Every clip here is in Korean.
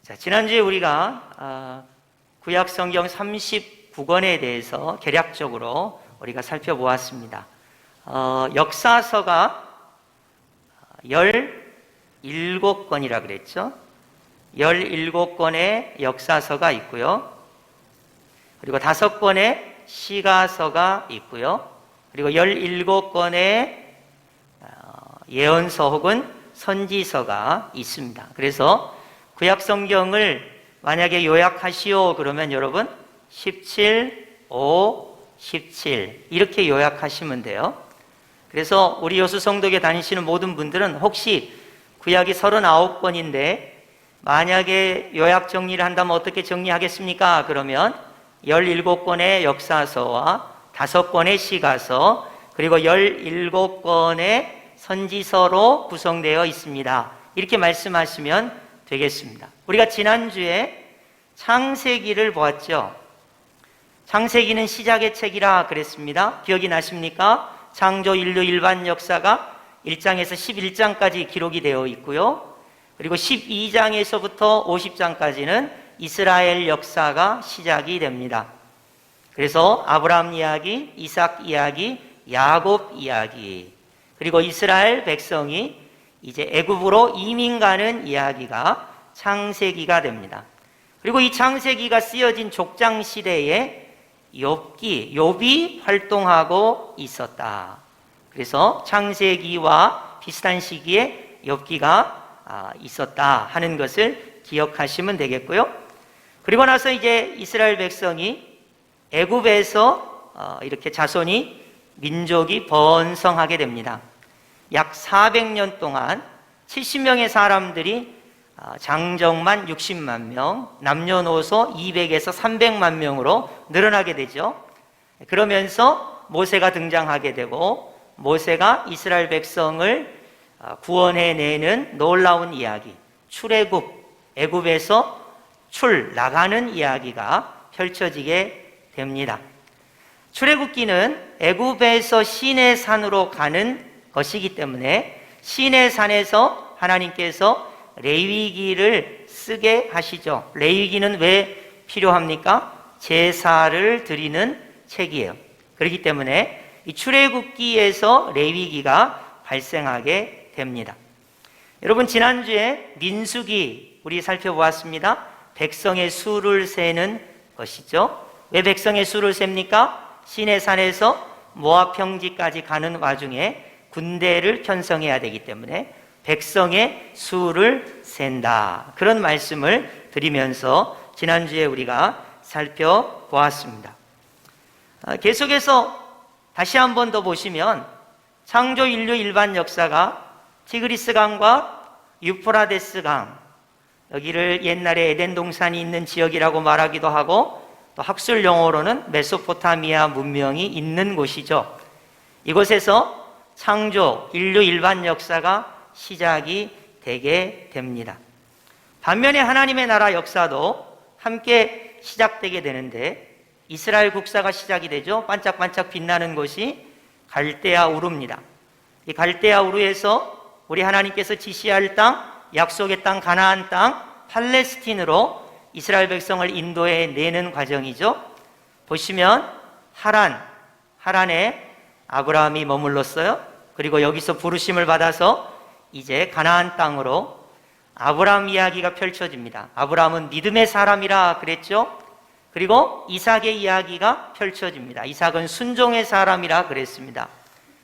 자, 지난주에 우리가 구약 성경 39권에 대해서 개략적으로 우리가 살펴보았습니다. 역사서가 17권이라 그랬죠. 17권의 역사서가 있고요. 그리고 5권의 시가서가 있고요. 그리고 17권의 예언서 혹은 선지서가 있습니다. 그래서 구약 성경을 만약에 요약하시오 그러면 여러분 17, 5, 17 이렇게 요약하시면 돼요. 그래서 우리 여수 성도교 다니시는 모든 분들은 혹시 구약이 39권인데 만약에 요약 정리를 한다면 어떻게 정리하겠습니까? 그러면 17권의 역사서와 5권의 시가서 그리고 17권의 선지서로 구성되어 있습니다. 이렇게 말씀하시면 되겠습니다. 우리가 지난주에 창세기를 보았죠. 창세기는 시작의 책이라 그랬습니다. 기억이 나십니까? 창조 인류 일반 역사가 1장에서 11장까지 기록이 되어 있고요. 그리고 12장에서부터 50장까지는 이스라엘 역사가 시작이 됩니다. 그래서 아브라함 이야기, 이삭 이야기, 야곱 이야기, 그리고 이스라엘 백성이 이제 애굽으로 이민 가는 이야기가 창세기가 됩니다. 그리고 이 창세기가 쓰여진 족장 시대에 욥이 활동하고 있었다. 그래서 창세기와 비슷한 시기에 욥기가 있었다 하는 것을 기억하시면 되겠고요. 그리고 나서 이제 이스라엘 백성이 애굽에서 이렇게 자손이 민족이 번성하게 됩니다. 약 400년 동안 70명의 사람들이 장정만 60만 명, 남녀노소 200에서 300만 명으로 늘어나게 되죠. 그러면서 모세가 등장하게 되고 모세가 이스라엘 백성을 구원해내는 놀라운 이야기, 출애굽, 애굽에서 나가는 이야기가 펼쳐지게 됩니다. 출애굽기는 애굽에서 시내 산으로 가는 것이기 때문에 시내 산에서 하나님께서 레위기를 쓰게 하시죠. 레위기는 왜 필요합니까? 제사를 드리는 책이에요. 그렇기 때문에 이 출애굽기에서 레위기가 발생하게 됩니다. 여러분 지난주에 민수기 우리 살펴보았습니다. 백성의 수를 세는 것이죠. 왜 백성의 수를 셉니까? 시내산에서 모압 평지까지 가는 와중에 군대를 편성해야 되기 때문에 백성의 수를 센다. 그런 말씀을 드리면서 지난주에 우리가 살펴보았습니다. 계속해서 다시 한 번 더 보시면 창조 인류 일반 역사가 티그리스 강과 유프라데스 강, 여기를 옛날에 에덴 동산이 있는 지역이라고 말하기도 하고 또 학술 용어로는 메소포타미아 문명이 있는 곳이죠. 이곳에서 창조 인류 일반 역사가 시작이 되게 됩니다. 반면에 하나님의 나라 역사도 함께 시작되게 되는데 이스라엘 국사가 시작이 되죠. 반짝반짝 빛나는 곳이 갈대아 우르입니다. 이 갈대아 우르에서 우리 하나님께서 지시할 땅, 약속의 땅, 가나안 땅, 팔레스틴으로 이스라엘 백성을 인도해 내는 과정이죠. 보시면 하란에 아브라함이 머물렀어요. 그리고 여기서 부르심을 받아서 이제 가나안 땅으로 아브라함 이야기가 펼쳐집니다. 아브라함은 믿음의 사람이라 그랬죠. 그리고 이삭의 이야기가 펼쳐집니다. 이삭은 순종의 사람이라 그랬습니다.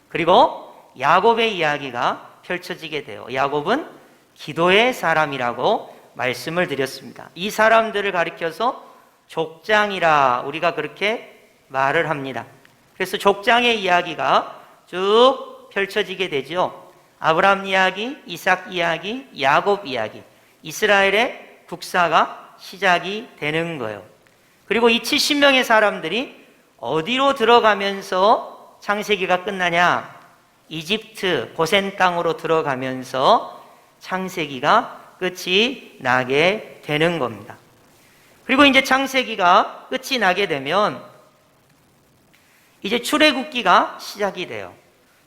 그리고 야곱의 이야기가 펼쳐지게 돼요. 야곱은 기도의 사람이라고 말씀을 드렸습니다. 이 사람들을 가리켜서 족장이라 우리가 그렇게 말을 합니다. 그래서 족장의 이야기가 쭉 펼쳐지게 되죠. 아브라함 이야기, 이삭 이야기, 야곱 이야기, 이스라엘의 국사가 시작이 되는 거예요. 그리고 이 70명의 사람들이 어디로 들어가면서 창세기가 끝나냐? 이집트 고센 땅으로 들어가면서 창세기가 끝이 나게 되는 겁니다. 그리고 이제 창세기가 끝이 나게 되면 이제 출애굽기가 시작이 돼요.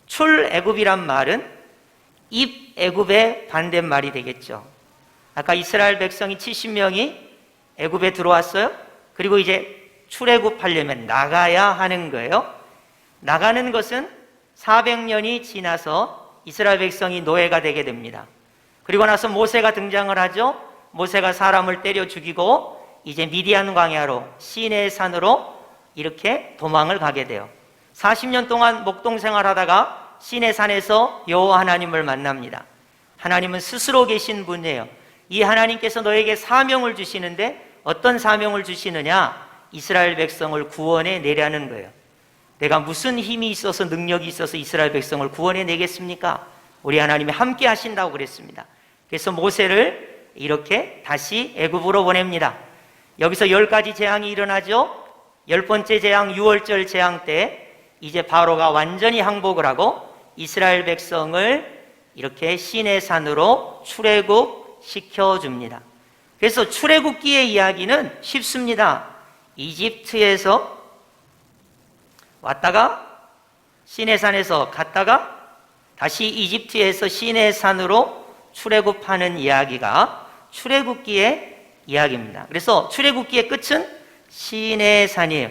출애굽이란 말은 입애굽의 반대말이 되겠죠. 아까 이스라엘 백성이 70명이 애굽에 들어왔어요. 그리고 이제 출애굽하려면 나가야 하는 거예요. 나가는 것은 400년이 지나서 이스라엘 백성이 노예가 되게 됩니다. 그리고 나서 모세가 등장을 하죠. 모세가 사람을 때려 죽이고 이제 미디안 광야로 시내 산으로 이렇게 도망을 가게 돼요. 40년 동안 목동 생활하다가 시내 산에서 여호와 하나님을 만납니다. 하나님은 스스로 계신 분이에요. 이 하나님께서 너에게 사명을 주시는데 어떤 사명을 주시느냐? 이스라엘 백성을 구원해 내라는 거예요. 내가 무슨 힘이 있어서 능력이 있어서 이스라엘 백성을 구원해 내겠습니까? 우리 하나님이 함께 하신다고 그랬습니다. 그래서 모세를 이렇게 다시 애굽으로 보냅니다. 여기서 10가지 재앙이 일어나죠. 10번째 재앙, 6월절 재앙 때 이제 바로가 완전히 항복을 하고 이스라엘 백성을 이렇게 시내산으로 출애굽 시켜줍니다. 그래서 출애굽기의 이야기는 쉽습니다. 이집트에서 왔다가 시내산에서 갔다가 다시 이집트에서 시내산으로 출애굽하는 이야기가 출애굽기의 이야기입니다. 그래서 출애굽기의 끝은 시내산이에요.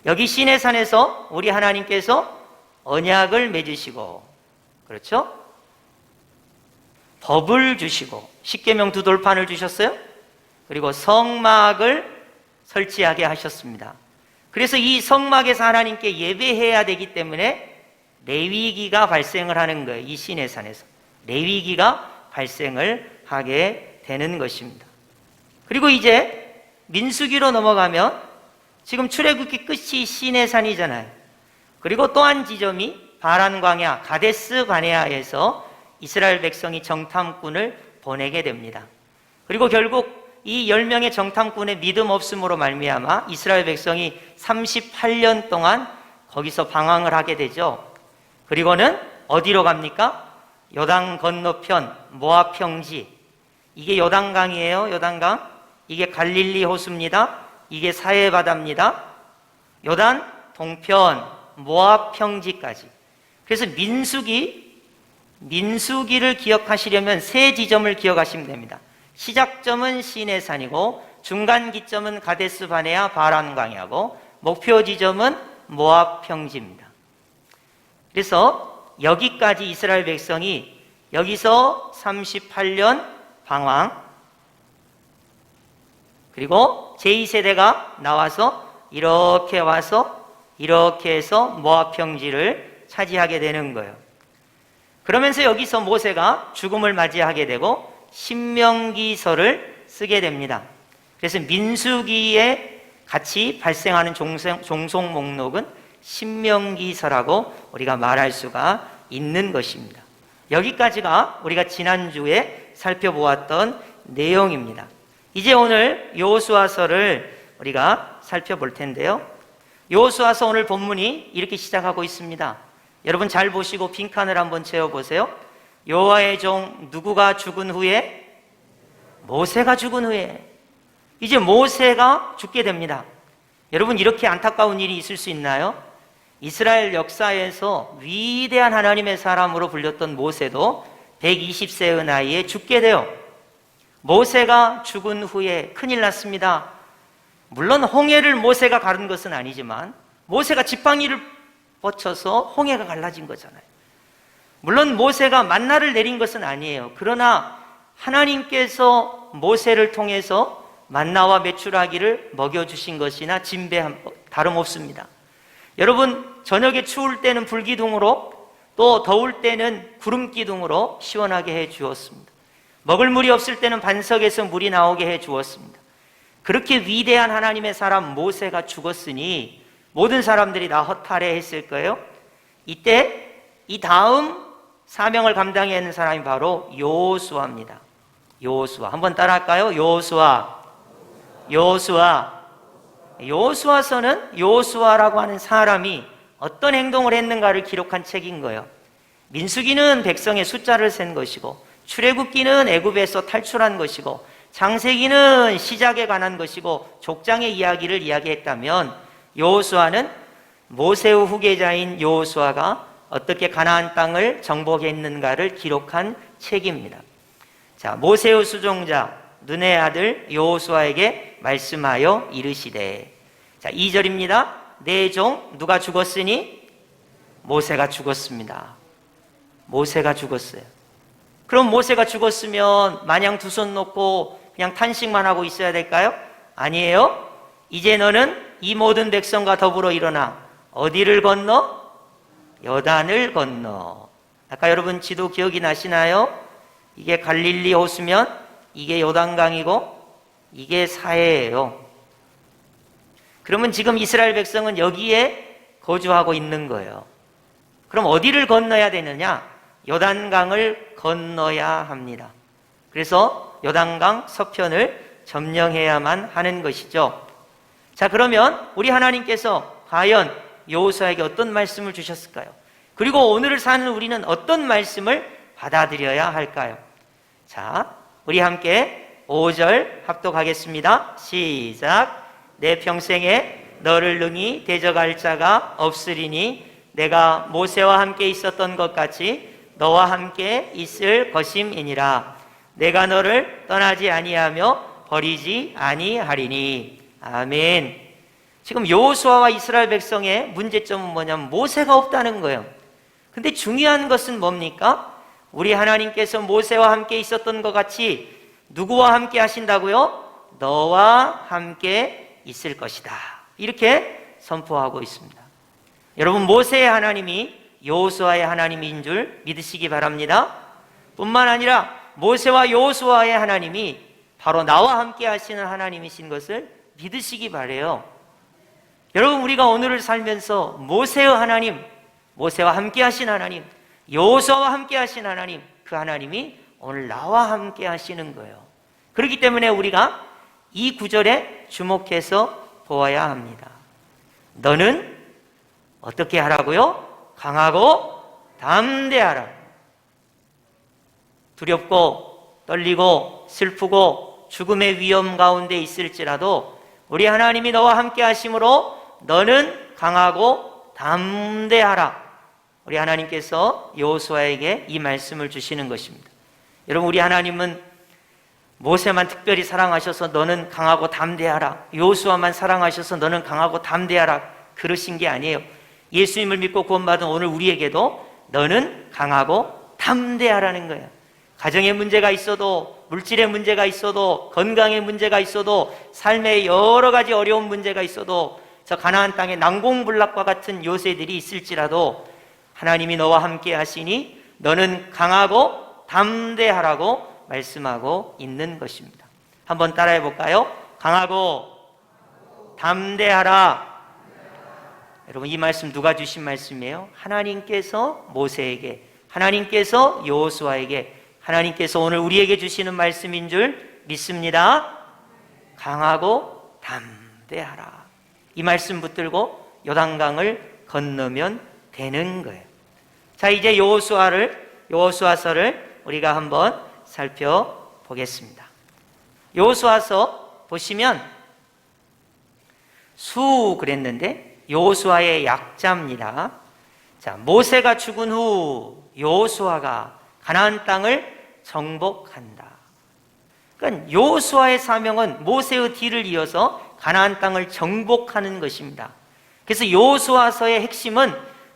여기 시내산에서 우리 하나님께서 언약을 맺으시고, 그렇죠? 법을 주시고 십계명 두 돌판을 주셨어요. 그리고 성막을 설치하게 하셨습니다. 그래서 이 성막에서 하나님께 예배해야 되기 때문에 레위기가 발생을 하는 거예요. 이 시내산에서 레위기가 발생을 하게 되는 것입니다. 그리고 이제 민수기로 넘어가면 지금 출애굽기 끝이 시내산이잖아요. 그리고 또 한 지점이 바란 광야 가데스 바네아에서 이스라엘 백성이 정탐꾼을 보내게 됩니다. 그리고 결국 이 10명의 정탐꾼의 믿음 없음으로 말미암아 이스라엘 백성이 38년 동안 거기서 방황을 하게 되죠. 그리고는 어디로 갑니까? 요단 건너편 모압 평지. 이게 요단강이에요. 요단강. 이게 갈릴리 호수입니다. 이게 사해 바다입니다. 요단 동편 모압 평지까지. 그래서 민수기를 기억하시려면 세 지점을 기억하시면 됩니다. 시작점은 시내산이고 중간 기점은 가데스 바네아 바란 광야고 목표 지점은 모압 평지입니다. 그래서 여기까지 이스라엘 백성이 여기서 38년 방황, 그리고 제2세대가 나와서 이렇게 와서 이렇게 해서 모압 평지를 차지하게 되는 거예요. 그러면서 여기서 모세가 죽음을 맞이하게 되고 신명기서를 쓰게 됩니다. 그래서 민수기에 같이 발생하는 종속 목록은 신명기서라고 우리가 말할 수가 있는 것입니다. 여기까지가 우리가 지난주에 살펴보았던 내용입니다. 이제 오늘 여호수아서를 우리가 살펴볼 텐데요. 여호수아서 오늘 본문이 이렇게 시작하고 있습니다. 여러분 잘 보시고 빈칸을 한번 채워보세요. 여호와의 종 누구가 죽은 후에? 모세가 죽은 후에 이제 모세가 죽게 됩니다. 여러분 이렇게 안타까운 일이 있을 수 있나요? 이스라엘 역사에서 위대한 하나님의 사람으로 불렸던 모세도 120세의 나이에 죽게 돼요. 모세가 죽은 후에 큰일 났습니다. 물론 홍해를 모세가 가른 것은 아니지만 모세가 지팡이를 뻗쳐서 홍해가 갈라진 거잖아요. 물론 모세가 만나를 내린 것은 아니에요. 그러나 하나님께서 모세를 통해서 만나와 메추라기를 먹여주신 것이나 진배 다름없습니다. 여러분 저녁에 추울 때는 불기둥으로 또 더울 때는 구름기둥으로 시원하게 해 주었습니다. 먹을 물이 없을 때는 반석에서 물이 나오게 해 주었습니다. 그렇게 위대한 하나님의 사람 모세가 죽었으니 모든 사람들이 다 허탈해 했을 거예요. 이때 이 다음 사명을 감당해야 하는 사람이 바로 여호수아입니다. 여호수아 한번 따라할까요? 여호수아서는 여호수아라고 하는 사람이 어떤 행동을 했는가를 기록한 책인 거예요. 민수기는 백성의 숫자를 센 것이고 출애굽기는 애굽에서 탈출한 것이고 창세기는 시작에 관한 것이고 족장의 이야기를 이야기했다면 여호수아는 모세의 후계자인 여호수아가 어떻게 가나안 땅을 정복했는가를 기록한 책입니다. 자, 모세의 수종자 눈의 아들 여호수아에게 말씀하여 이르시되. 자, 2절입니다. 내 종 누가 죽었으니? 모세가 죽었습니다. 모세가 죽었어요. 그럼 모세가 죽었으면 마냥 두 손 놓고 그냥 탄식만 하고 있어야 될까요? 아니에요. 이제 너는 이 모든 백성과 더불어 일어나 어디를 건너? 요단을 건너. 아까 여러분 지도 기억이 나시나요? 이게 갈릴리 호수면 이게 요단강이고 이게 사해예요. 그러면 지금 이스라엘 백성은 여기에 거주하고 있는 거예요. 그럼 어디를 건너야 되느냐? 요단강을 건너야 합니다. 그래서 요단강 서편을 점령해야만 하는 것이죠. 자, 그러면 우리 하나님께서 과연 여호수아에게 어떤 말씀을 주셨을까요? 그리고 오늘을 사는 우리는 어떤 말씀을 받아들여야 할까요? 자, 우리 함께 5절 합독하겠습니다. 시작. 내 평생에 너를 능히 대적할 자가 없으리니 내가 모세와 함께 있었던 것 같이 너와 함께 있을 것임이니라. 내가 너를 떠나지 아니하며 버리지 아니하리니. 아멘. 지금 여호수아와 이스라엘 백성의 문제점은 뭐냐면 모세가 없다는 거예요. 근데 중요한 것은 뭡니까? 우리 하나님께서 모세와 함께 있었던 것 같이 누구와 함께 하신다고요? 너와 함께 있을 것이다. 이렇게 선포하고 있습니다. 여러분, 모세의 하나님이 여호수아의 하나님인 줄 믿으시기 바랍니다. 뿐만 아니라 모세와 여호수아의 하나님이 바로 나와 함께 하시는 하나님이신 것을 믿으시기 바라요. 여러분, 우리가 오늘을 살면서 모세의 하나님, 모세와 함께 하신 하나님, 여호수아와 함께 하신 하나님, 그 하나님이 오늘 나와 함께 하시는 거예요. 그렇기 때문에 우리가 이 구절에 주목해서 보아야 합니다. 너는 어떻게 하라고요? 강하고 담대하라. 두렵고 떨리고 슬프고 죽음의 위험 가운데 있을지라도 우리 하나님이 너와 함께 하심으로 너는 강하고 담대하라. 우리 하나님께서 여호수아에게 이 말씀을 주시는 것입니다. 여러분, 우리 하나님은 모세만 특별히 사랑하셔서 너는 강하고 담대하라, 여호수아만 사랑하셔서 너는 강하고 담대하라 그러신 게 아니에요. 예수님을 믿고 구원받은 오늘 우리에게도 너는 강하고 담대하라는 거예요. 가정에 문제가 있어도, 물질의 문제가 있어도, 건강의 문제가 있어도, 삶의 여러 가지 어려운 문제가 있어도, 저 가나안 땅에 난공불락과 같은 요새들이 있을지라도 하나님이 너와 함께 하시니 너는 강하고 담대하라고 말씀하고 있는 것입니다. 한번 따라해 볼까요? 강하고 담대하라. 여러분, 이 말씀 누가 주신 말씀이에요? 하나님께서 모세에게, 하나님께서 여호수아에게, 하나님께서 오늘 우리에게 주시는 말씀인 줄 믿습니다. 강하고 담대하라. 이 말씀 붙들고 요단강을 건너면 되는 거예요. 자, 이제 여호수아서를 우리가 한번 살펴보겠습니다. 여호수아서 보시면 수 그랬는데 여호수아의 약자입니다. 자, 모세가 죽은 후 여호수아가 가나안 땅을 정복한다. 그러니까 여호수아의 사명은 모세의 뒤를 이어서 가나안 땅을 정복하는 것입니다. 그래서 여호수아서의 핵심은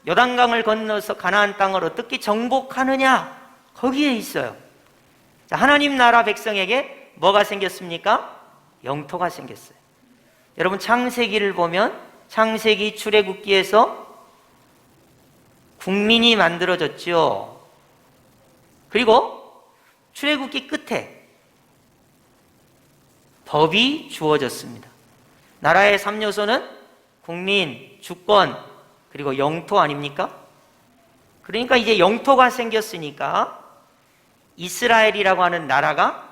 요단강을 건너서 가나안 땅을 어떻게 정복하느냐, 거기에 있어요. 자, 하나님 나라 백성에게 뭐가 생겼습니까? 영토가 생겼어요. 여러분, 창세기를 보면 창세기 출애굽기에서 국민이 만들어졌죠. 그리고 출애굽기 끝에 법이 주어졌습니다. 나라의 3요소는 국민, 주권, 그리고 영토 아닙니까? 그러니까 이제 영토가 생겼으니까 이스라엘이라고 하는 나라가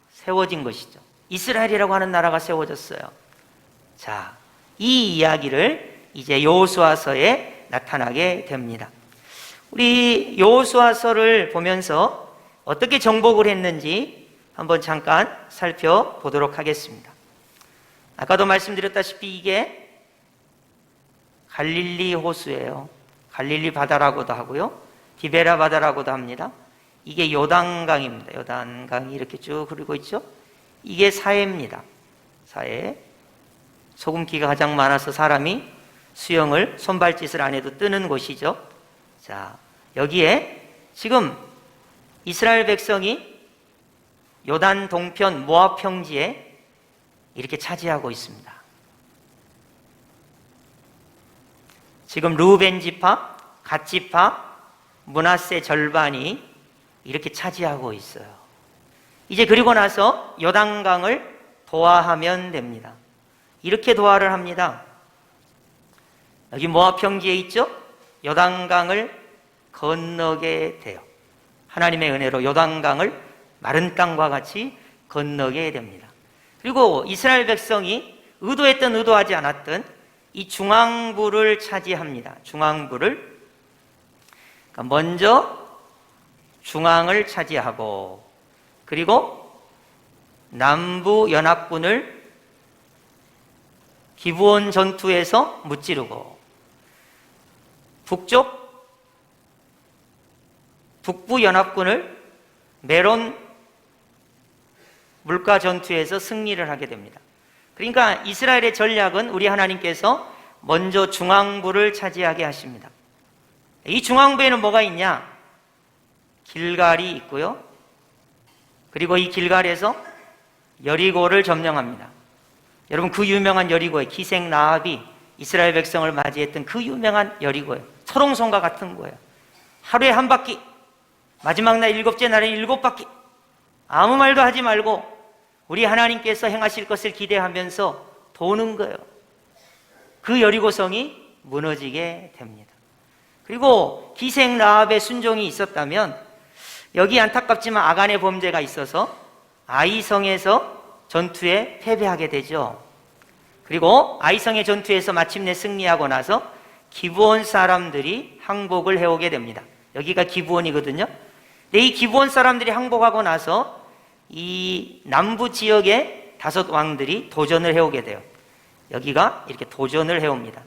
세워진 것이죠. 이스라엘이라고 하는 나라가 세워졌어요. 자, 이 이야기를 이제 여호수아서에 나타나게 됩니다. 우리 여호수아서를 보면서 어떻게 정복을 했는지 한번 잠깐 살펴보도록 하겠습니다. 아까도 말씀드렸다시피 이게 갈릴리 호수예요. 갈릴리 바다라고도 하고요, 디베라 바다라고도 합니다. 이게 요단강입니다. 요단강이 이렇게 쭉 흐르고 있죠. 이게 사해입니다. 사해. 소금기가 가장 많아서 사람이 수영을 손발짓을 안 해도 뜨는 곳이죠. 자, 여기에 지금 이스라엘 백성이 요단 동편 모압 평지에 이렇게 차지하고 있습니다. 지금 루벤 지파, 갓 지파, 므낫세 절반이 이렇게 차지하고 있어요. 이제 그리고 나서 요단강을 도하하면 됩니다. 이렇게 도하를 합니다. 여기 모압 평지에 있죠? 요단강을 건너게 돼요. 하나님의 은혜로 요단강을 마른 땅과 같이 건너게 됩니다. 그리고 이스라엘 백성이 의도했든 의도하지 않았든 이 중앙부를 차지합니다. 중앙부를. 그러니까 먼저 중앙을 차지하고, 그리고 남부 연합군을 기브온 전투에서 무찌르고, 북부 연합군을 메론 물가 전투에서 승리를 하게 됩니다. 그러니까 이스라엘의 전략은 우리 하나님께서 먼저 중앙부를 차지하게 하십니다. 이 중앙부에는 뭐가 있냐? 길갈이 있고요. 그리고 이 길갈에서 여리고를 점령합니다. 여러분, 그 유명한 여리고에 기생 라합이 이스라엘 백성을 맞이했던 그 유명한 여리고예요. 철옹성과 같은 거예요. 하루에 한 바퀴, 마지막 날 일곱째 날에 7바퀴. 아무 말도 하지 말고 우리 하나님께서 행하실 것을 기대하면서 도는 거예요. 그 여리고성이 무너지게 됩니다. 그리고 기생 라합의 순종이 있었다면, 여기 안타깝지만 아간의 범죄가 있어서 아이성에서 전투에 패배하게 되죠. 그리고 아이성의 전투에서 마침내 승리하고 나서 기브온 사람들이 항복을 해오게 됩니다. 여기가 기브온이거든요. 근데 이 기브온 사람들이 항복하고 나서 이 남부 지역의 5 왕들이 도전을 해오게 돼요. 여기가 이렇게 도전을 해옵니다.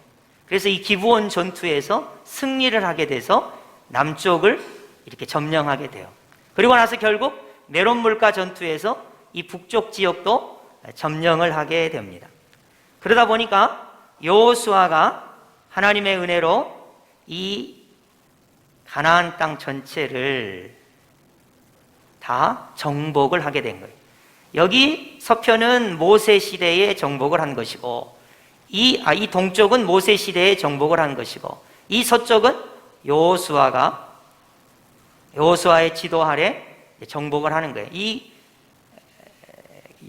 그래서 이 기브온 전투에서 승리를 하게 돼서 남쪽을 이렇게 점령하게 돼요. 그리고 나서 결국 메론 물가 전투에서 이 북쪽 지역도 점령을 하게 됩니다. 그러다 보니까 여호수아가 하나님의 은혜로 이 가나안 땅 전체를 다 정복을 하게 된 거예요. 여기 서편은 모세 시대에 정복을 한 것이고, 이 동쪽은 모세 시대에 정복을 한 것이고, 이 서쪽은 여호수아의 지도 아래 정복을 하는 거예요. 이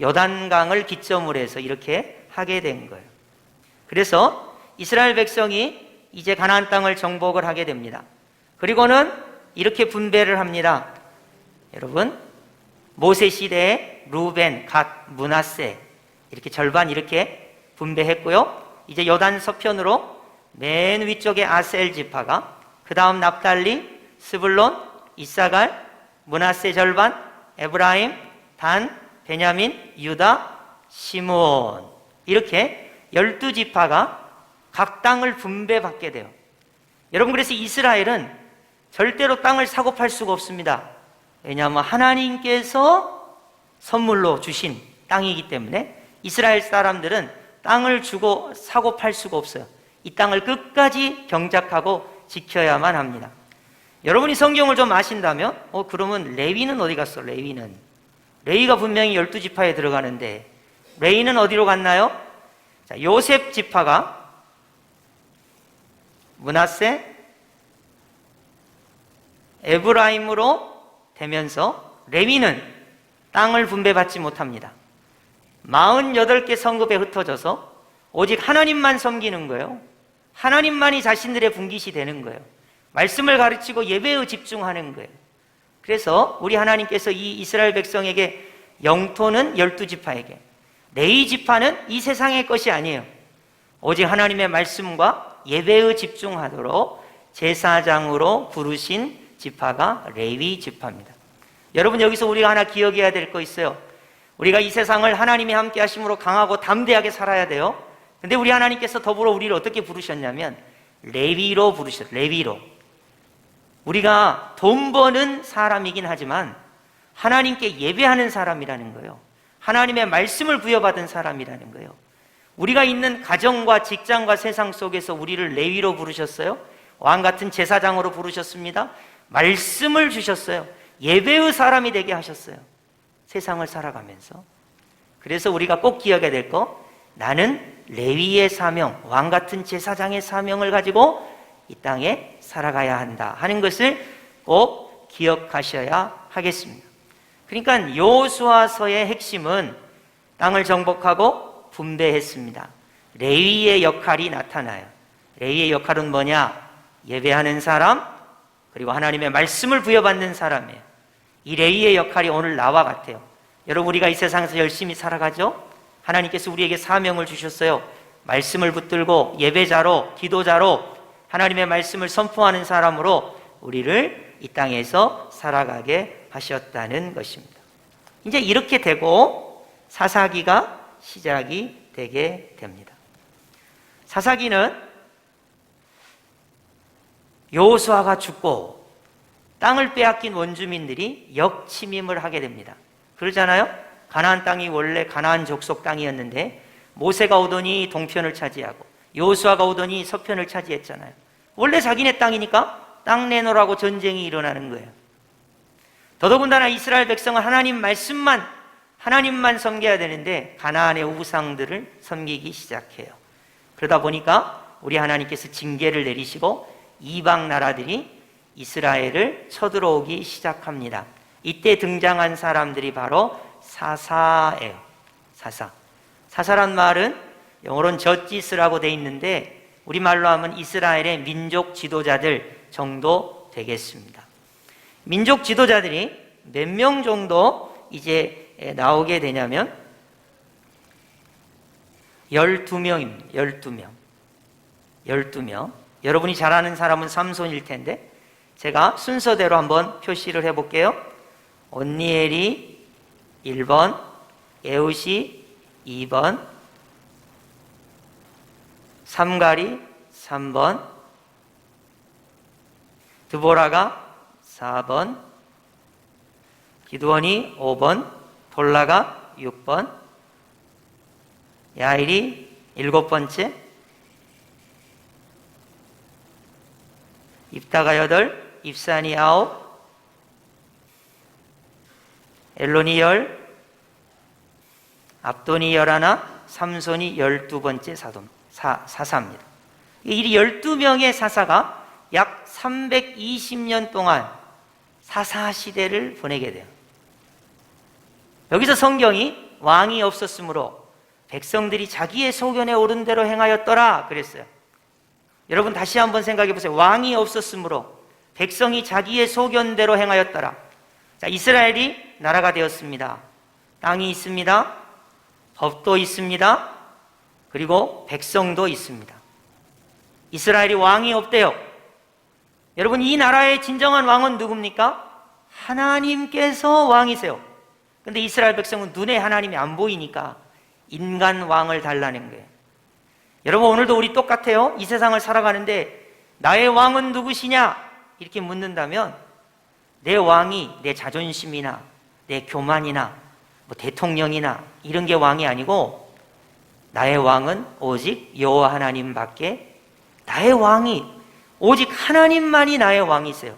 요단강을 기점으로 해서 이렇게 하게 된 거예요. 그래서 이스라엘 백성이 이제 가나안 땅을 정복을 하게 됩니다. 그리고는 이렇게 분배를 합니다. 여러분, 모세 시대에 루벤, 갓, 므낫세 이렇게 절반 이렇게 분배했고요. 이제 요단 서편으로 맨 위쪽에 아셀 지파가, 그 다음 납달리, 스불론, 이사갈, 므낫세 절반, 에브라임, 단, 베냐민, 유다, 시므온, 이렇게 12지파가 각 땅을 분배받게 돼요. 여러분, 그래서 이스라엘은 절대로 땅을 사고 팔 수가 없습니다. 왜냐하면 하나님께서 선물로 주신 땅이기 때문에 이스라엘 사람들은 땅을 주고 사고 팔 수가 없어요. 이 땅을 끝까지 경작하고 지켜야만 합니다. 여러분이 성경을 좀 아신다면 그러면 레위는 어디 갔어? 레위가 분명히 12지파에 들어가는데 레위는 어디로 갔나요? 자, 요셉 지파가 므낫세, 에브라임으로 되면서 레위는 땅을 분배받지 못합니다. 48개 성읍에 흩어져서 오직 하나님만 섬기는 거예요. 하나님만이 자신들의 분깃이 되는 거예요. 말씀을 가르치고 예배에 집중하는 거예요. 그래서 우리 하나님께서 이 이스라엘 백성에게 영토는 12지파에게, 레위 지파는 이 세상의 것이 아니에요. 오직 하나님의 말씀과 예배에 집중하도록 제사장으로 부르신 지파가 레위 지파입니다. 여러분, 여기서 우리가 하나 기억해야 될 거 있어요. 우리가 이 세상을 하나님이 함께 하심으로 강하고 담대하게 살아야 돼요. 근데 우리 하나님께서 더불어 우리를 어떻게 부르셨냐면 레위로 부르셨어요. 레위로. 우리가 돈 버는 사람이긴 하지만 하나님께 예배하는 사람이라는 거예요. 하나님의 말씀을 부여받은 사람이라는 거예요. 우리가 있는 가정과 직장과 세상 속에서 우리를 레위로 부르셨어요. 왕 같은 제사장으로 부르셨습니다. 말씀을 주셨어요. 예배의 사람이 되게 하셨어요. 세상을 살아가면서. 그래서 우리가 꼭 기억해야 될 거, 나는 레위의 사명, 왕 같은 제사장의 사명을 가지고 이 땅에 살아가야 한다 하는 것을 꼭 기억하셔야 하겠습니다. 그러니까 여호수아서의 핵심은 땅을 정복하고 분배했습니다. 레위의 역할이 나타나요. 레위의 역할은 뭐냐? 예배하는 사람, 그리고 하나님의 말씀을 부여받는 사람이에요. 이 레위의 역할이 오늘 나와 같아요. 여러분, 우리가 이 세상에서 열심히 살아가죠? 하나님께서 우리에게 사명을 주셨어요. 말씀을 붙들고 예배자로, 기도자로 하나님의 말씀을 선포하는 사람으로 우리를 이 땅에서 살아가게 하셨다는 것입니다. 이제 이렇게 되고 사사기가 시작이 되게 됩니다. 사사기는 여호수아가 죽고 땅을 빼앗긴 원주민들이 역침임을 하게 됩니다. 그러잖아요? 가나안 땅이 원래 가나안 족속 땅이었는데 모세가 오더니 동편을 차지하고 여호수아가 오더니 서편을 차지했잖아요. 원래 자기네 땅이니까 땅 내놓으라고 전쟁이 일어나는 거예요. 더더군다나 이스라엘 백성은 하나님만 섬겨야 되는데 가나안의 우상들을 섬기기 시작해요. 그러다 보니까 우리 하나님께서 징계를 내리시고 이방 나라들이 이스라엘을 쳐들어오기 시작합니다. 이때 등장한 사람들이 바로 사사예요. 사사란 말은 영어로는 저지스라고 돼 있는데 우리말로 하면 이스라엘의 민족 지도자들 정도 되겠습니다. 민족 지도자들이 몇 명 정도 이제 나오게 되냐면 12명입니다. 12명. 여러분이 잘 아는 사람은 삼손일 텐데 제가 순서대로 한번 표시를 해볼게요. 온니엘이 1번, 에웃이 2번, 삼갈이 3번, 드보라가 4번, 기드온이 5번, 돌라가 6번, 야일이 7번째, 입다가 8, 입산이 9, 엘론이 10, 압돈이 11, 삼손이 12번째 사사입니다. 이 12명의 사사가 약 320년 동안 사사시대를 보내게 돼요. 여기서 성경이 왕이 없었으므로 백성들이 자기의 소견에 오른 대로 행하였더라 그랬어요. 여러분 다시 한번 생각해 보세요. 왕이 없었으므로 백성이 자기의 소견대로 행하였더라. 자, 이스라엘이 나라가 되었습니다. 땅이 있습니다. 법도 있습니다. 그리고 백성도 있습니다. 이스라엘이 왕이 없대요. 여러분, 이 나라의 진정한 왕은 누굽니까? 하나님께서 왕이세요. 근데 이스라엘 백성은 눈에 하나님이 안 보이니까 인간 왕을 달라는 거예요. 여러분, 오늘도 우리 똑같아요. 이 세상을 살아가는데 나의 왕은 누구시냐? 이렇게 묻는다면 내 왕이 내 자존심이나 내 교만이나 뭐 대통령이나 이런 게 왕이 아니고 나의 왕은 오직 여호와 하나님밖에, 나의 왕이 오직 하나님만이 나의 왕이세요.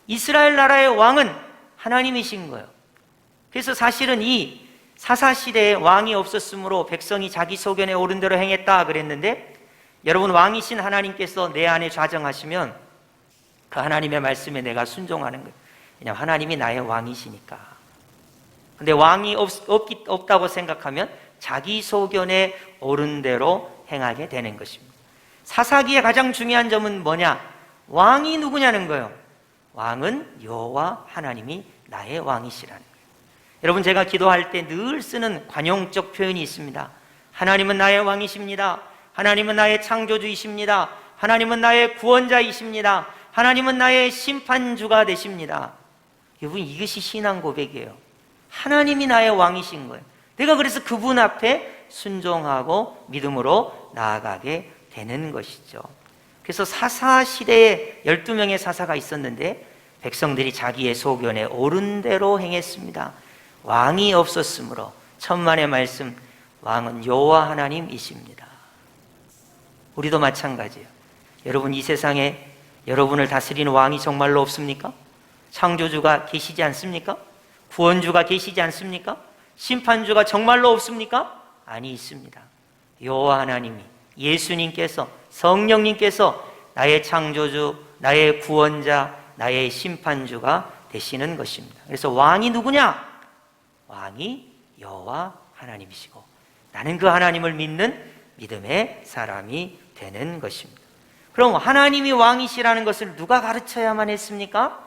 이스라엘 나라의 왕은 하나님이신 거예요. 그래서 사실은 이 사사시대에 왕이 없었으므로 백성이 자기 소견에 오른 대로 행했다 그랬는데, 여러분, 왕이신 하나님께서 내 안에 좌정하시면 그 하나님의 말씀에 내가 순종하는 거예요. 왜냐하면 하나님이 나의 왕이시니까. 근데 왕이 없다고 생각하면 자기 소견에 오른 대로 행하게 되는 것입니다. 사사기의 가장 중요한 점은 뭐냐? 왕이 누구냐는 거예요. 왕은 여호와 하나님이 나의 왕이시라는 거예요. 여러분, 제가 기도할 때 늘 쓰는 관용적 표현이 있습니다. 하나님은 나의 왕이십니다. 하나님은 나의 창조주이십니다. 하나님은 나의 구원자이십니다. 하나님은 나의 심판주가 되십니다. 여러분, 이것이 신앙 고백이에요. 하나님이 나의 왕이신 거예요. 내가 그래서 그분 앞에 순종하고 믿음으로 나아가게 되는 것이죠. 그래서 사사시대에 12명의 사사가 있었는데 백성들이 자기의 소견에 옳은 대로 행했습니다. 왕이 없었으므로 천만의 말씀, 왕은 여호와 하나님이십니다. 우리도 마찬가지예요. 여러분, 이 세상에 여러분을 다스리는 왕이 정말로 없습니까? 창조주가 계시지 않습니까? 구원주가 계시지 않습니까? 심판주가 정말로 없습니까? 아니, 있습니다. 여호와 하나님이, 예수님께서, 성령님께서 나의 창조주, 나의 구원자, 나의 심판주가 되시는 것입니다. 그래서 왕이 누구냐? 왕이 여호와 하나님이시고 나는 그 하나님을 믿는 믿음의 사람이 되는 것입니다. 그럼 하나님이 왕이시라는 것을 누가 가르쳐야만 했습니까?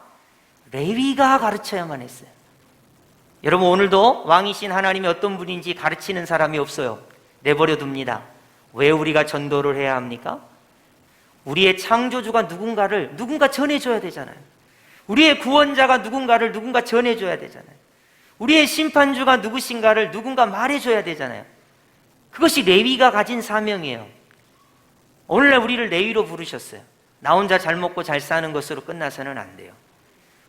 레위가 가르쳐야만 했어요. 여러분, 오늘도 왕이신 하나님이 어떤 분인지 가르치는 사람이 없어요. 내버려 둡니다. 왜 우리가 전도를 해야 합니까? 우리의 창조주가 누군가 전해줘야 되잖아요. 우리의 구원자가 누군가 전해줘야 되잖아요. 우리의 심판주가 누구신가를 누군가 말해줘야 되잖아요. 그것이 레위가 가진 사명이에요. 오늘날 우리를 레위로 부르셨어요. 나 혼자 잘 먹고 잘 사는 것으로 끝나서는 안 돼요.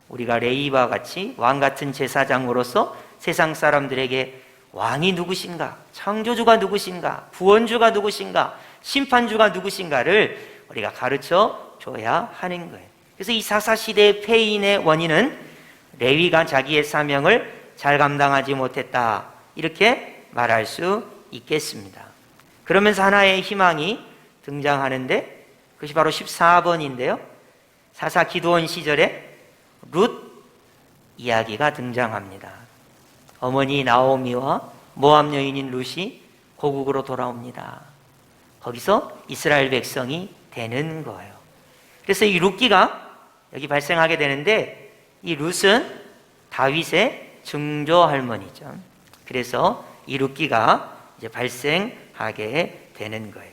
우리가 레위와 같이 왕 같은 제사장으로서 세상 사람들에게 왕이 누구신가, 창조주가 누구신가, 구원주가 누구신가, 심판주가 누구신가를 우리가 가르쳐 줘야 하는 거예요. 그래서 이 사사시대의 폐인의 원인은 레위가 자기의 사명을 잘 감당하지 못했다, 이렇게 말할 수 있겠습니다. 그러면서 하나의 희망이 등장하는데 그것이 바로 14번인데요 사사 기드온 시절에 룻 이야기가 등장합니다. 어머니 나오미와 모압 여인인 룻이 고국으로 돌아옵니다. 거기서 이스라엘 백성이 되는 거예요. 그래서 이 룻기가 여기 발생하게 되는데, 이 룻은 다윗의 증조 할머니죠. 그래서 이 룻기가 이제 발생하게 되는 거예요.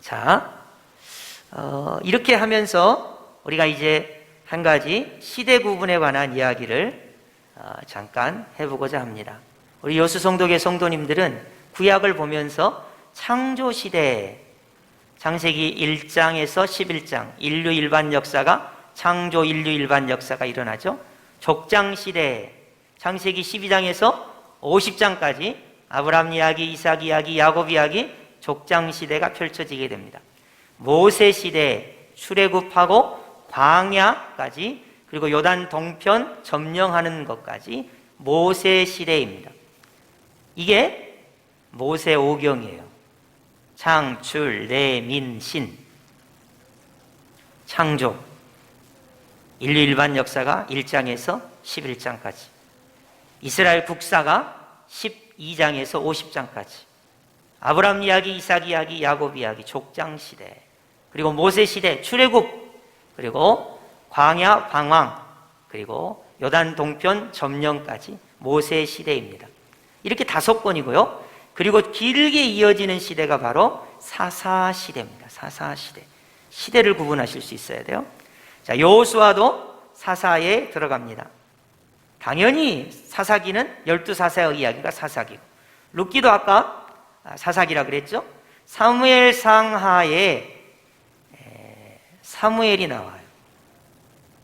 자, 이렇게 하면서 우리가 이제 한 가지 시대 구분에 관한 이야기를 잠깐 해보고자 합니다. 우리 여수 성도계 성도님들은 구약을 보면서 창조시대, 창세기 1장에서 11장 인류 일반 역사가, 창조 인류 일반 역사가 일어나죠. 족장시대, 창세기 12장에서 50장까지 아브라함 이야기, 이삭 이야기, 야곱 이야기, 족장시대가 펼쳐지게 됩니다. 모세시대, 출애굽하고 광야까지, 그리고 요단 동편 점령하는 것까지 모세시대입니다. 이게 모세 오경이에요. 창, 출, 내, 민, 신. 창조, 인류 일반 역사가 1장에서 11장까지, 이스라엘 국사가 12장에서 50장까지, 아브라함 이야기, 이삭 이야기, 야곱 이야기, 족장시대, 그리고 모세시대, 출애굽, 그리고 광야, 방황, 그리고 요단 동편 점령까지 모세시대입니다. 이렇게 5번이고요. 그리고 길게 이어지는 시대가 바로 사사시대입니다. 사사시대. 시대를 구분하실 수 있어야 돼요. 자, 여호수아도 사사에 들어갑니다. 당연히 사사기는 12사사의 이야기가 사사기고, 룻기도 아까 사사기라 그랬죠. 사무엘 상하에 사무엘이 나와요.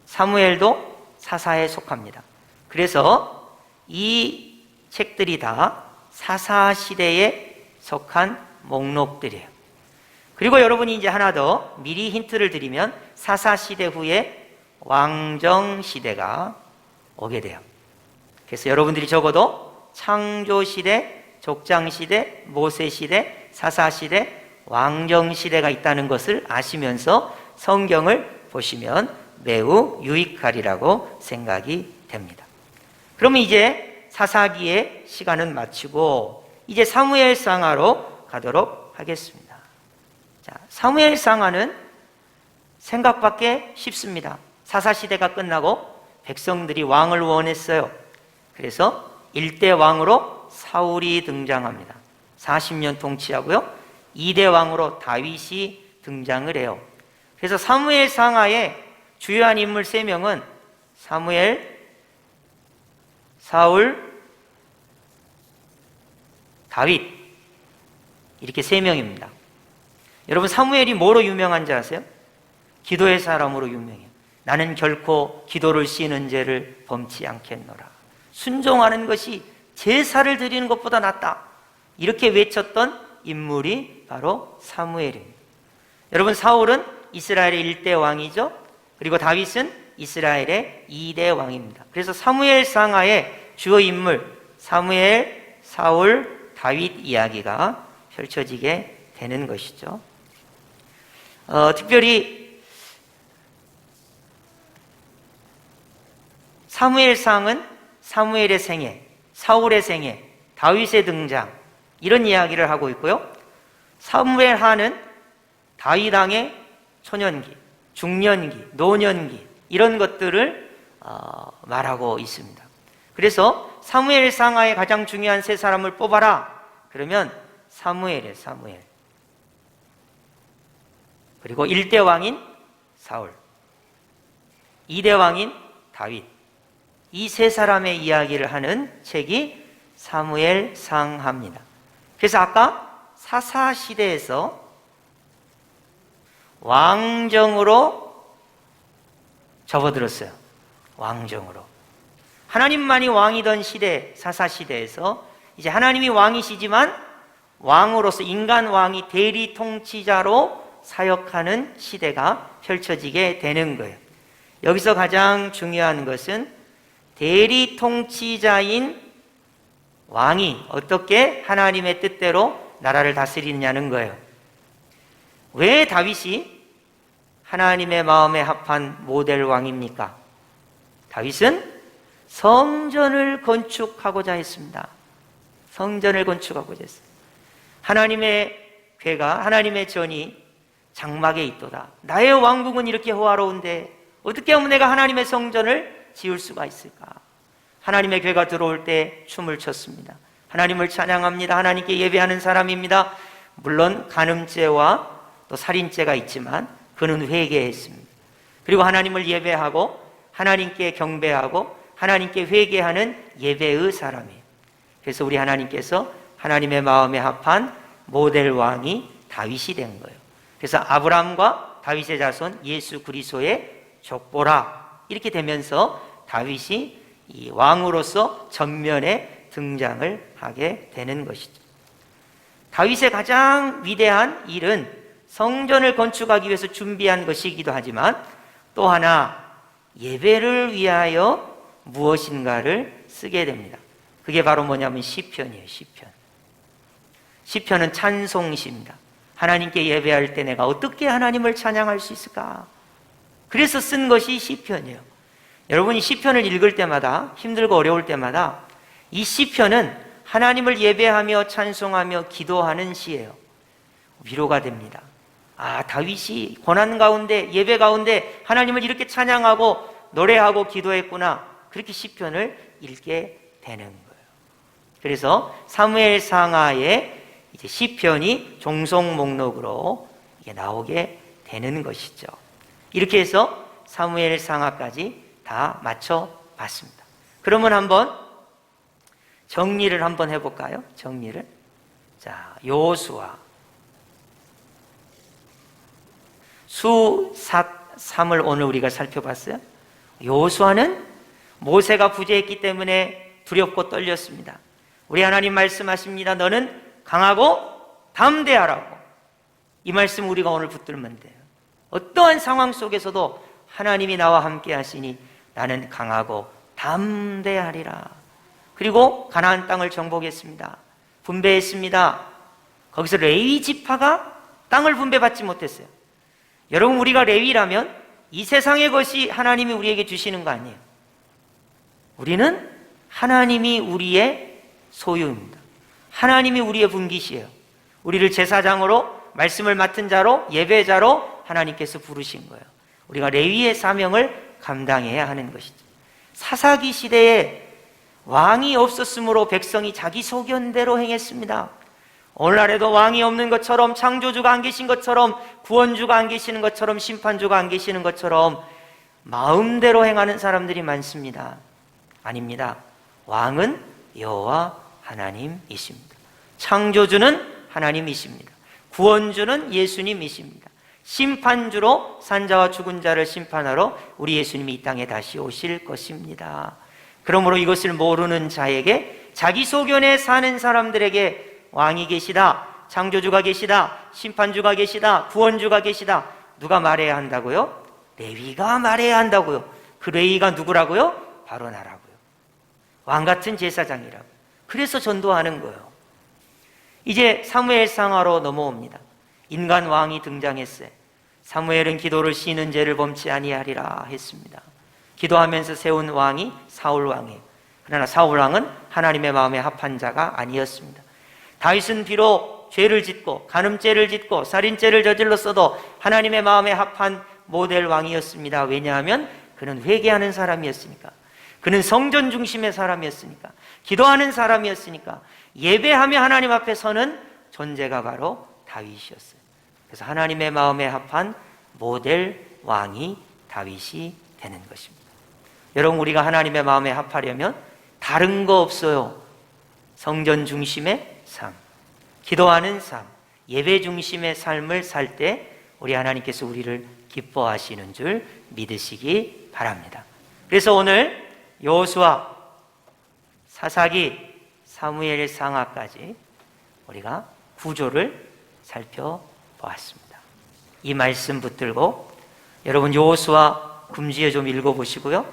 사무엘도 사사에 속합니다. 그래서 이 책들이 다 사사시대에 속한 목록들이에요. 그리고 여러분이 이제 하나 더 미리 힌트를 드리면, 사사시대 후에 왕정시대가 오게 돼요. 그래서 여러분들이 적어도 창조시대, 족장시대, 모세시대, 사사시대, 왕정시대가 있다는 것을 아시면서 성경을 보시면 매우 유익하리라고 생각이 됩니다. 그러면 이제 사사기의 시간은 마치고 이제 사무엘상하로 가도록 하겠습니다. 자, 사무엘상하는 생각밖에 쉽습니다. 사사시대가 끝나고 백성들이 왕을 원했어요. 그래서 1대 왕으로 사울이 등장합니다. 40년 통치하고요. 2대 왕으로 다윗이 등장을 해요. 그래서 사무엘상하의 주요한 인물 3명은 사무엘, 사울, 다윗, 이렇게 3명입니다. 여러분, 사무엘이 뭐로 유명한지 아세요? 기도의 사람으로 유명해요. 나는 결코 기도를 씌는 죄를 범치 않겠노라. 순종하는 것이 제사를 드리는 것보다 낫다. 이렇게 외쳤던 인물이 바로 사무엘입니다. 여러분, 사울은 이스라엘의 1대 왕이죠. 그리고 다윗은 이스라엘의 2대 왕입니다. 그래서 사무엘상하의 주요 인물 사무엘, 사울, 다윗 이야기가 펼쳐지게 되는 것이죠. 특별히 사무엘상은 사무엘의 생애, 사울의 생애, 다윗의 등장 이런 이야기를 하고 있고요. 사무엘하는 다윗 왕의 초년기, 중년기, 노년기 이런 것들을 말하고 있습니다. 그래서 사무엘상하에 가장 중요한 세 사람을 뽑아라. 그러면 사무엘이에요, 사무엘. 그리고 1대 왕인 사울, 2대 왕인 다윗. 이 세 사람의 이야기를 하는 책이 사무엘상하입니다. 그래서 아까 사사시대에서 왕정으로 접어들었어요. 왕정으로. 하나님만이 왕이던 시대, 사사시대에서 이제 하나님이 왕이시지만 왕으로서 인간 왕이 대리 통치자로 사역하는 시대가 펼쳐지게 되는 거예요. 여기서 가장 중요한 것은 대리 통치자인 왕이 어떻게 하나님의 뜻대로 나라를 다스리느냐는 거예요. 왜 다윗이 하나님의 마음에 합한 모델 왕입니까? 다윗은 성전을 건축하고자 했습니다. 성전을 건축하고자 했어요. 하나님의 궤가, 하나님의 전이 장막에 있도다. 나의 왕국은 이렇게 호화로운데 어떻게 하면 내가 하나님의 성전을 지을 수가 있을까? 하나님의 궤가 들어올 때 춤을 췄습니다. 하나님을 찬양합니다. 하나님께 예배하는 사람입니다. 물론 간음죄와 또 살인죄가 있지만 그는 회개했습니다. 그리고 하나님을 예배하고 하나님께 경배하고 하나님께 회개하는 예배의 사람이에요. 그래서 우리 하나님께서 하나님의 마음에 합한 모델 왕이 다윗이 된 거예요. 그래서 아브라함과 다윗의 자손 예수 그리스도의 족보라 이렇게 되면서 다윗이 이 왕으로서 전면에 등장을 하게 되는 것이죠. 다윗의 가장 위대한 일은 성전을 건축하기 위해서 준비한 것이기도 하지만 또 하나 예배를 위하여 무엇인가를 쓰게 됩니다. 그게 바로 뭐냐면 시편이에요. 시편은 찬송시입니다. 하나님께 예배할 때 내가 어떻게 하나님을 찬양할 수 있을까? 그래서 쓴 것이 시편이에요. 여러분이 시편을 읽을 때마다 힘들고 어려울 때마다 이 시편은 하나님을 예배하며 찬송하며 기도하는 시예요. 위로가 됩니다. 아, 다윗이 고난 가운데 예배 가운데 하나님을 이렇게 찬양하고 노래하고 기도했구나. 그렇게 시편을 읽게 되는 거예요. 그래서 사무엘상하에 이제 시편이 종속 목록으로 이게 나오게 되는 것이죠. 이렇게 해서 사무엘상하까지 다 맞춰봤습니다. 그러면 한번 정리를 한번 해볼까요? 정리를. 자, 여호수아 수삭3을 오늘 우리가 살펴봤어요. 여호수아는 모세가 부재했기 때문에 두렵고 떨렸습니다. 우리 하나님 말씀하십니다. 너는 강하고 담대하라고. 이 말씀 우리가 오늘 붙들면 돼요. 어떠한 상황 속에서도 하나님이 나와 함께 하시니 나는 강하고 담대하리라. 그리고 가나안 땅을 정복했습니다. 분배했습니다. 거기서 레위 지파가 땅을 분배받지 못했어요. 여러분, 우리가 레위라면 이 세상의 것이 하나님이 우리에게 주시는 거 아니에요. 우리는 하나님이 우리의 소유입니다. 하나님이 우리의 분깃이에요. 우리를 제사장으로, 말씀을 맡은 자로, 예배자로 하나님께서 부르신 거예요. 우리가 레위의 사명을 감당해야 하는 것이죠. 사사기 시대에 왕이 없었으므로 백성이 자기 소견대로 행했습니다. 오늘날에도 왕이 없는 것처럼, 창조주가 안 계신 것처럼, 구원주가 안 계시는 것처럼, 심판주가 안 계시는 것처럼 마음대로 행하는 사람들이 많습니다. 아닙니다. 왕은 여호와 하나님이십니다. 창조주는 하나님이십니다. 구원주는 예수님이십니다. 심판주로 산자와 죽은 자를 심판하러 우리 예수님이 이 땅에 다시 오실 것입니다. 그러므로 이것을 모르는 자에게, 자기 소견에 사는 사람들에게 왕이 계시다, 창조주가 계시다, 심판주가 계시다, 구원주가 계시다, 누가 말해야 한다고요? 레위가 말해야 한다고요. 그 레위가 누구라고요? 바로 나라고요. 왕 같은 제사장이라고. 그래서 전도하는 거예요. 이제 사무엘상하로 넘어옵니다. 인간 왕이 등장했어요. 사무엘은 기도를 쉬는 죄를 범치 아니하리라 했습니다. 기도하면서 세운 왕이 사울 왕이에요. 그러나 사울 왕은 하나님의 마음에 합한 자가 아니었습니다. 다윗은 비록 죄를 짓고 간음죄를 짓고 살인죄를 저질렀어도 하나님의 마음에 합한 모델 왕이었습니다. 왜냐하면 그는 회개하는 사람이었으니까, 그는 성전 중심의 사람이었으니까, 기도하는 사람이었으니까, 예배하며 하나님 앞에 서는 존재가 바로 다윗이었어요. 그래서 하나님의 마음에 합한 모델 왕이 다윗이 되는 것입니다. 여러분, 우리가 하나님의 마음에 합하려면 다른 거 없어요. 성전 중심의 삶, 기도하는 삶, 예배 중심의 삶을 살 때 우리 하나님께서 우리를 기뻐하시는 줄 믿으시기 바랍니다. 그래서 오늘 여호수아, 사사기, 사무엘 상하까지 우리가 구조를 살펴보았습니다. 이 말씀 붙들고 여러분 여호수아 금지에 좀 읽어보시고요,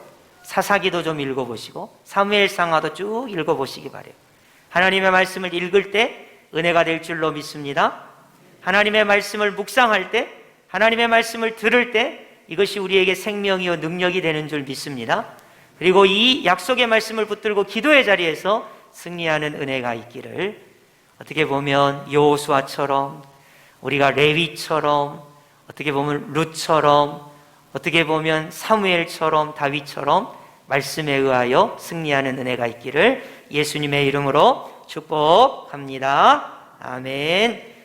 사사기도 좀 읽어보시고 사무엘 상하도 쭉 읽어보시기 바래요. 하나님의 말씀을 읽을 때 은혜가 될 줄로 믿습니다. 하나님의 말씀을 묵상할 때, 하나님의 말씀을 들을 때 이것이 우리에게 생명이요 능력이 되는 줄 믿습니다. 그리고 이 약속의 말씀을 붙들고 기도의 자리에서 승리하는 은혜가 있기를, 어떻게 보면 여호수아처럼, 우리가 레위처럼, 어떻게 보면 룻처럼, 어떻게 보면 사무엘처럼, 다윗처럼 말씀에 의하여 승리하는 은혜가 있기를 예수님의 이름으로 축복합니다. 아멘.